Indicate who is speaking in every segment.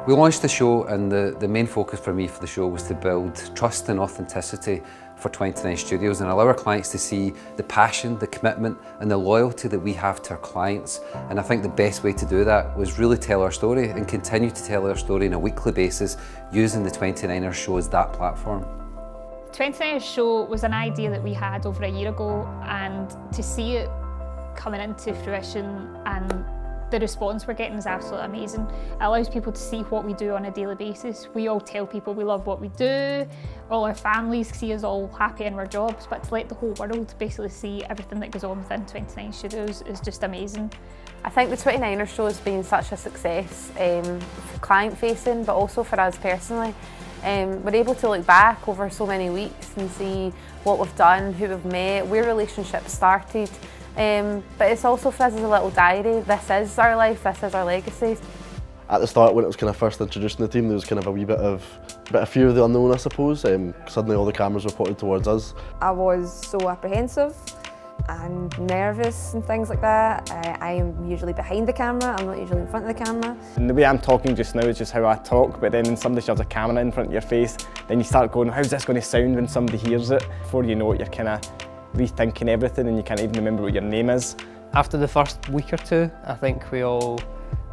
Speaker 1: We launched the show, and the main focus for me for the show was to build trust and authenticity for 29 Studios and allow our clients to see the passion, the commitment and the loyalty that we have to our clients. And I think the best way to do that was really tell our story and continue to tell our story on a weekly basis using the 29ers show as that platform.
Speaker 2: 29ers show was an idea that we had over a year ago, and to see it coming into fruition and the response we're getting is absolutely amazing. It allows people to see what we do on a daily basis. We all tell people we love what we do, all our families see us all happy in our jobs, but to let the whole world basically see everything that goes on within 29 Studios is just amazing.
Speaker 3: I think the 29ers show has been such a success, client facing, but also for us personally. We're able to look back over so many weeks and see what we've done, who we've met, where relationships started. But it's also for us as a little diary. This is our life, this is our legacy.
Speaker 4: At the start, when it was kind of first introduced in the team, there was kind of a wee bit of fear of the unknown, I suppose. Suddenly all the cameras were pointed towards us.
Speaker 5: I was so apprehensive and nervous and things like that. I am usually behind the camera, I'm not usually in front of the camera.
Speaker 6: And the way I'm talking just now is just how I talk, but then when somebody shoves a camera in front of your face, then you start going, how's this going to sound when somebody hears it? Before you know it, you're kind of rethinking everything and you can't even remember what your name is.
Speaker 7: After the first week or two, I think we all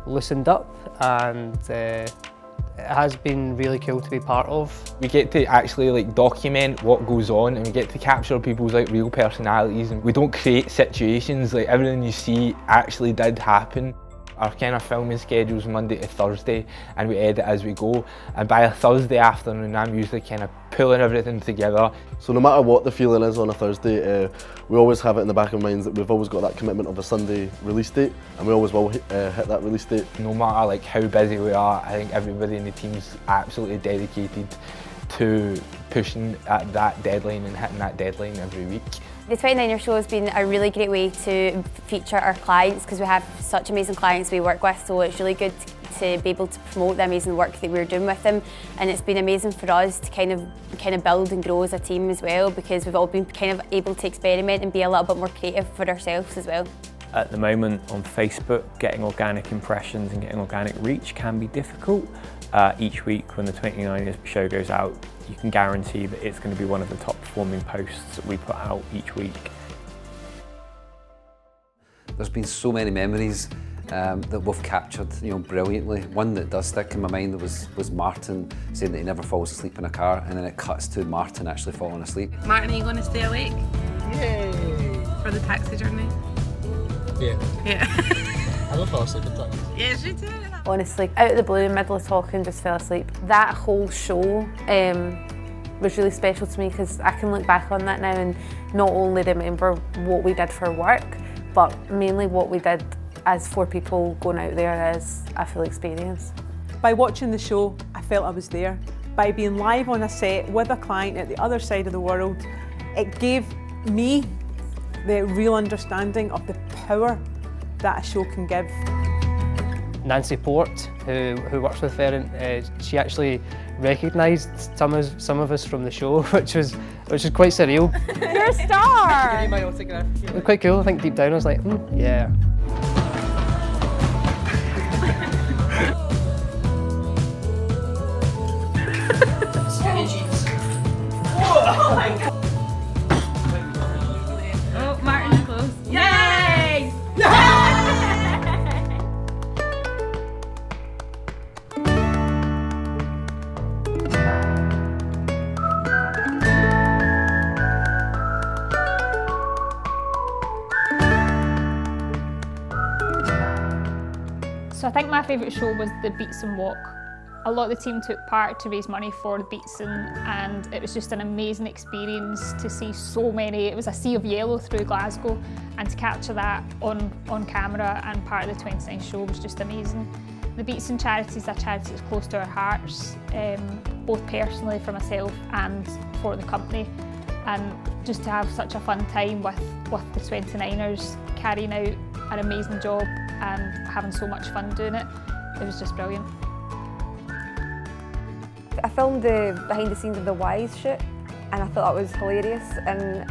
Speaker 7: loosened up, and it has been really cool to be part of.
Speaker 8: We get to actually document what goes on, and we get to capture people's real personalities, and we don't create situations. Everything you see actually did happen. Our kind of filming schedule's Monday to Thursday, and we edit as we go. And by a Thursday afternoon, I'm usually kind of pulling everything together.
Speaker 4: So no matter what the feeling is on a Thursday, we always have it in the back of our minds that we've always got that commitment of a Sunday release date, and we always will hit that release date.
Speaker 8: No matter how busy we are, I think everybody in the team's absolutely dedicated to pushing at that deadline and hitting that deadline every week.
Speaker 3: The 29er show has been a really great way to feature our clients, because we have such amazing clients we work with, so it's really good to be able to promote the amazing work that we're doing with them, and it's been amazing for us to kind of build and grow as a team as well, because we've all been kind of able to experiment and be a little bit more creative for ourselves as well.
Speaker 9: At the moment on Facebook, getting organic impressions and getting organic reach can be difficult. Each week when the 29ers show goes out, you can guarantee that it's going to be one of the top performing posts that we put out each week.
Speaker 1: There's been so many memories that we've captured, brilliantly. One that does stick in my mind was Martin saying that he never falls asleep in a car, and then it cuts to Martin actually falling asleep.
Speaker 10: Martin, are you going to stay awake?
Speaker 11: Yay!
Speaker 10: For the taxi journey?
Speaker 11: Yeah. I don't fall asleep at taxis.
Speaker 10: Yes, you do.
Speaker 3: Honestly, out of the blue, in the middle of talking, just fell asleep. That whole show was really special to me, because I can look back on that now and not only remember what we did for work, but mainly what we did as 4 people going out there as a full experience.
Speaker 12: By watching the show, I felt I was there. By being live on a set with a client at the other side of the world, it gave me the real understanding of the power that a show can give.
Speaker 7: Nancy Port, who works with Ferrant, she actually recognised some of us from the show, which was quite surreal.
Speaker 3: You're a star!
Speaker 7: Give you my autograph. It was quite cool. I think deep down I was like, yeah.
Speaker 10: Oh my God. Oh, Martin's close. Yay!
Speaker 2: So I think my favourite show was the Beatson Walk. A lot of the team took part to raise money for the Beatson, and it was just an amazing experience to see so many. It was a sea of yellow through Glasgow, and to capture that on camera and part of the 29 show was just amazing. The Beatson charity is a charity that's close to our hearts, both personally for myself and for the company. And just to have such a fun time with the 29ers, carrying out an amazing job and having so much fun doing it, it was just brilliant.
Speaker 5: I filmed the behind the scenes of the Wise shoot, and I thought that was hilarious and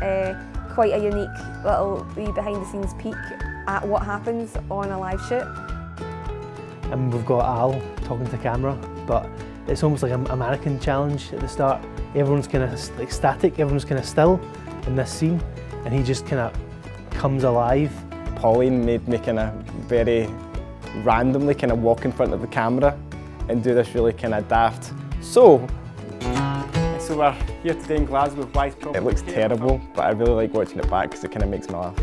Speaker 5: quite a unique little wee behind the scenes peek at what happens on a live shoot.
Speaker 13: And we've got Al talking to camera,
Speaker 11: but it's almost like a mannequin challenge at the start. Everyone's kind of like static, everyone's kind of still in this scene, and he just kind of comes alive.
Speaker 6: Pauline made me kind of very randomly kind of walk in front of the camera and do this really kind of daft. So we're here today in Glasgow with Wise Property. It looks terrible, but I really like watching it back because it kind of makes me laugh.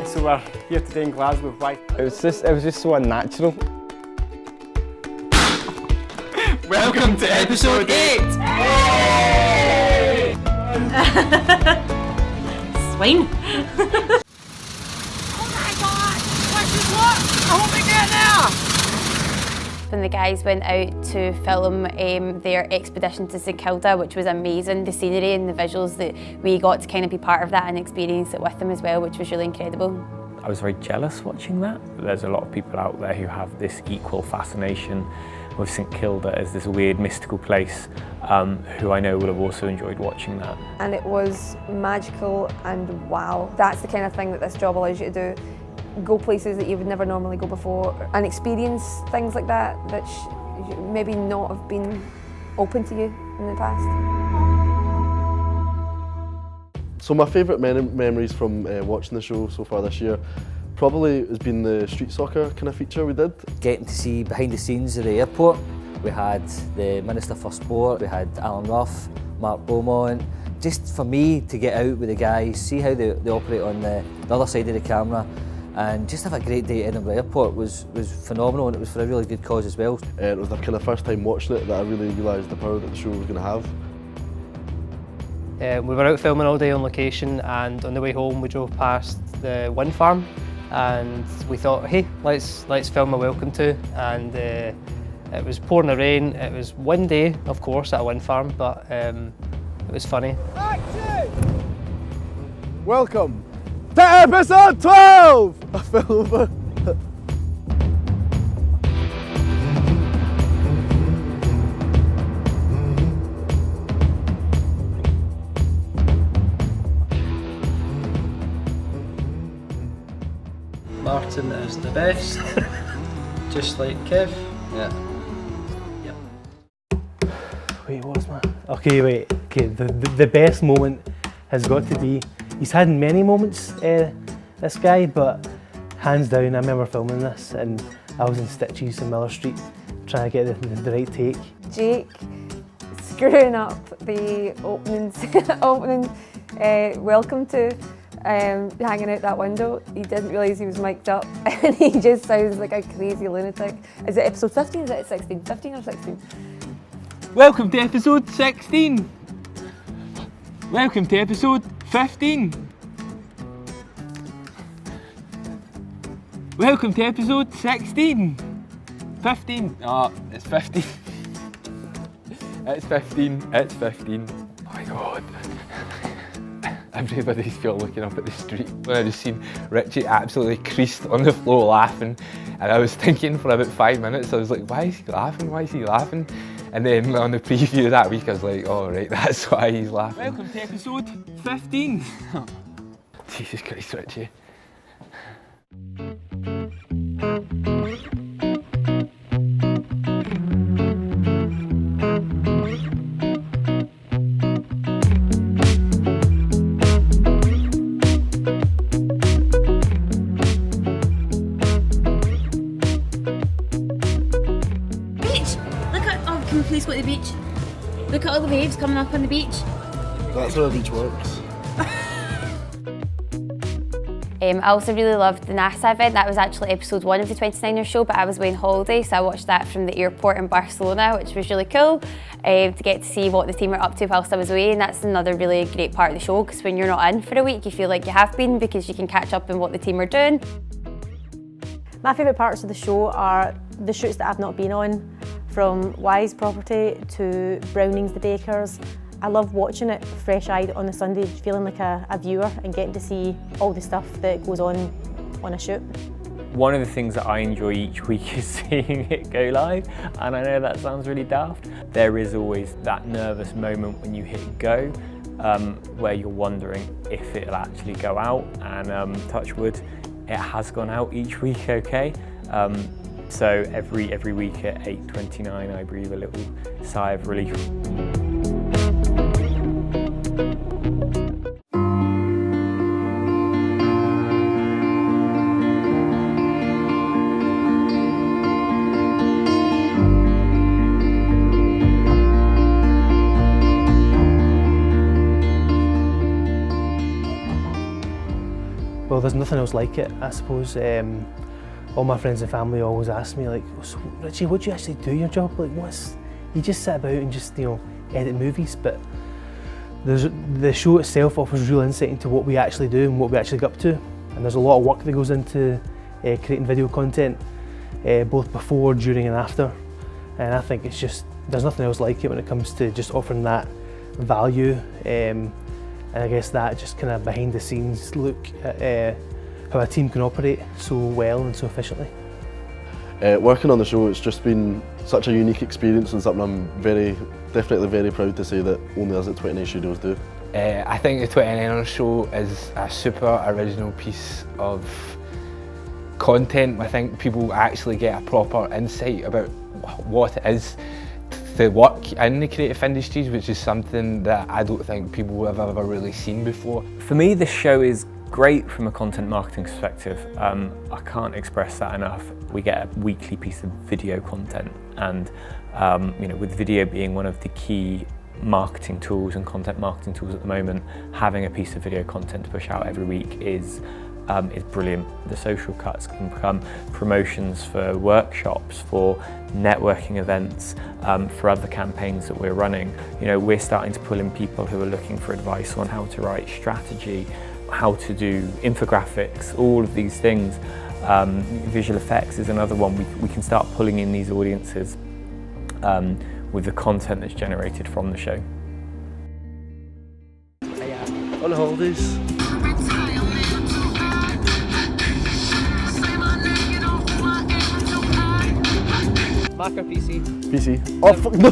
Speaker 6: So we're here today in Glasgow with Wise. It was just so unnatural.
Speaker 10: Welcome to episode 8! Swine!
Speaker 3: When the guys went out to film their expedition to St Kilda, which was amazing, the scenery and the visuals, that we got to kind of be part of that and experience it with them as well, which was really incredible.
Speaker 9: I was very jealous watching that. There's a lot of people out there who have this equal fascination with St Kilda as this weird mystical place, who I know will have also enjoyed watching that.
Speaker 5: And it was magical and wow. That's the kind of thing that this job allows you to do. Go places that you would never normally go before and experience things like that that maybe not have been open to you in the past.
Speaker 4: So my favourite memories from watching the show so far this year probably has been the street soccer kind of feature we did.
Speaker 13: Getting to see behind the scenes of the airport. We had the Minister for Sport, we had Alan Ruff, Mark Beaumont. Just for me to get out with the guys, see how they operate on the other side of the camera, and just have a great day at Edinburgh Airport was phenomenal, and it was for a really good cause as well.
Speaker 4: It was the kind of first time watching it that I really realised the power that the show was going to have.
Speaker 7: We were out filming all day on location, and on the way home we drove past the wind farm, and we thought, hey, let's film a welcome to, and it was pouring the rain. It was windy, of course, at a wind farm, but it was funny.
Speaker 4: Welcome to episode 12 of Film.
Speaker 11: Martin is the best, just like Kev.
Speaker 1: Yeah.
Speaker 11: Wait, what was my... Okay, the best moment has got to be... He's had many moments, this guy, but hands down, I remember filming this and I was in stitches in Miller Street trying to get the right take.
Speaker 5: Jake screwing up the opening welcome to hanging out that window. He didn't realise he was mic'd up and he just sounds like a crazy lunatic. Is it episode 15? Is it 16? 15 or 16?
Speaker 8: Welcome to episode 16. Welcome to episode 15. Welcome to episode 16. 15. Oh, it's 15. It's 15. It's 15. Oh my god. Everybody's still looking up at the street. When I just seen Richie absolutely creased on the floor laughing, and I was thinking for about 5 minutes, I was like, why is he laughing? Why is he laughing? And then on the preview that week, I was like, oh right, that's why he's laughing. Welcome to episode 15. Jesus Christ, Richie.
Speaker 10: Please go to the beach. Look at all the waves coming up on the beach.
Speaker 4: That's how a beach works.
Speaker 3: I also really loved the NASA event. That was actually episode 1 of the 29ers show, but I was away on holiday, so I watched that from the airport in Barcelona, which was really cool to get to see what the team were up to whilst I was away. And that's another really great part of the show, because when you're not in for a week, you feel like you have been, because you can catch up on what the team are doing.
Speaker 14: My favourite parts of the show are the shoots that I've not been on, from Wise Property to Browning's The Bakers. I love watching it fresh-eyed on a Sunday, feeling like a viewer and getting to see all the stuff that goes on a shoot.
Speaker 9: One of the things that I enjoy each week is seeing it go live, and I know that sounds really daft. There is always that nervous moment when you hit go, where you're wondering if it'll actually go out, and touch wood, it has gone out each week okay. So every week at 8:29 I breathe a little sigh of relief.
Speaker 11: Well, there's nothing else like it, I suppose. All my friends and family always ask me, like, so Richie, what do you actually do your job? Like, you just sit about and just, edit movies, but the show itself offers real insight into what we actually do and what we actually get up to. And there's a lot of work that goes into creating video content, both before, during and after. And I think there's nothing else like it when it comes to just offering that value. And I guess that just kind of behind the scenes look at how a team can operate so well and so efficiently.
Speaker 4: Working on the show, it's just been such a unique experience and something I'm definitely very proud to say that only us at 29 Studios do.
Speaker 8: I think the 29ers show is a super original piece of content. I think people actually get a proper insight about what it is to work in the creative industries, which is something that I don't think people have ever really seen before.
Speaker 9: For me, this show is great from a content marketing perspective. I can't express that enough. We get a weekly piece of video content, and with video being one of the key marketing tools and content marketing tools at the moment, having a piece of video content to push out every week is brilliant. The social cuts can become promotions for workshops, for networking events, for other campaigns that we're running. We're starting to pull in people who are looking for advice on how to write strategy, how to do infographics, all of these things. Visual effects is another one. We can start pulling in these audiences with the content that's generated from the show.
Speaker 4: On holidays.
Speaker 7: Mac or PC?
Speaker 4: PC. Oh fuck, no.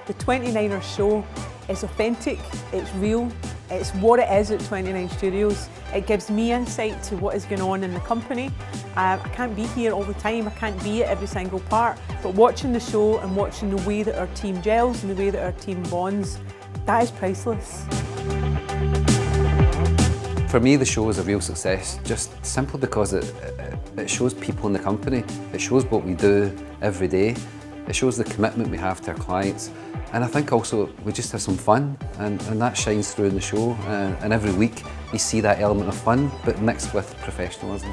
Speaker 12: The 29ers show is authentic, it's real, it's what it is at 29 Studios. It gives me insight to what is going on in the company. I can't be here all the time, I can't be at every single part, but watching the show and watching the way that our team gels and the way that our team bonds, that is priceless.
Speaker 1: For me, the show is a real success, just simply because it shows people in the company, it shows what we do every day, it shows the commitment we have to our clients, and I think also we just have some fun, and that shines through in the show, and every week you see that element of fun, but mixed with professionalism.